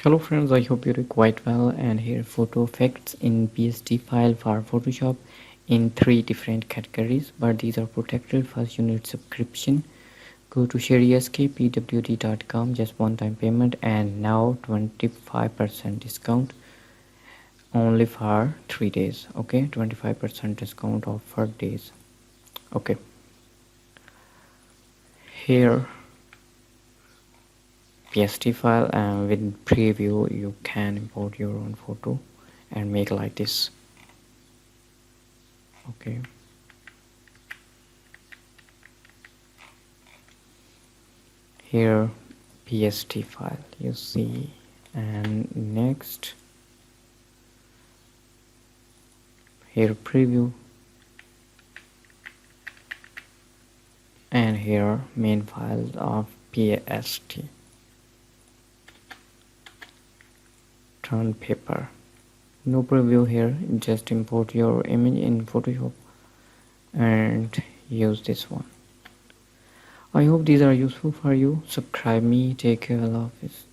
Hello friends, I hope you're doing quite well, and here photo effects in PSD file for Photoshop in 3 different categories, but these are protected. First you need subscription. Go to sherryskpwd.com, just one-time payment, and now 25% discount only for 3 days. Okay, 25% discount offer days. Okay, here PSD file, and with preview you can import your own photo and make like this. Okay, here PSD file you see, and next here preview, and here main file of PSD turn paper. No preview here, just import your image in Photoshop and use this one. I hope these are useful for you. Subscribe me. Take care. Allah Hafiz.